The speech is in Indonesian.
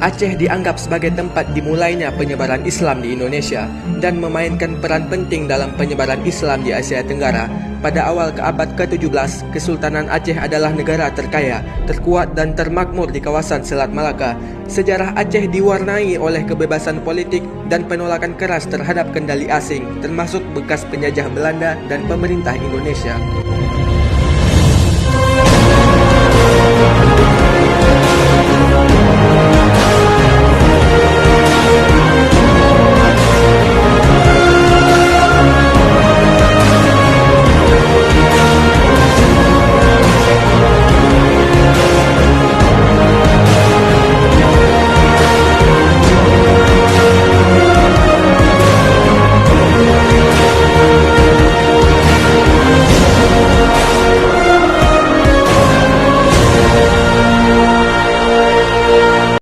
Aceh dianggap sebagai tempat dimulainya penyebaran Islam di Indonesia dan memainkan peran penting dalam penyebaran Islam di Asia Tenggara. Pada awal keabad ke-17, Kesultanan Aceh adalah negara terkaya, terkuat dan termakmur di kawasan Selat Malaka. Sejarah Aceh diwarnai oleh kebebasan politik dan penolakan keras terhadap kendali asing, termasuk bekas penjajah Belanda dan pemerintah Indonesia.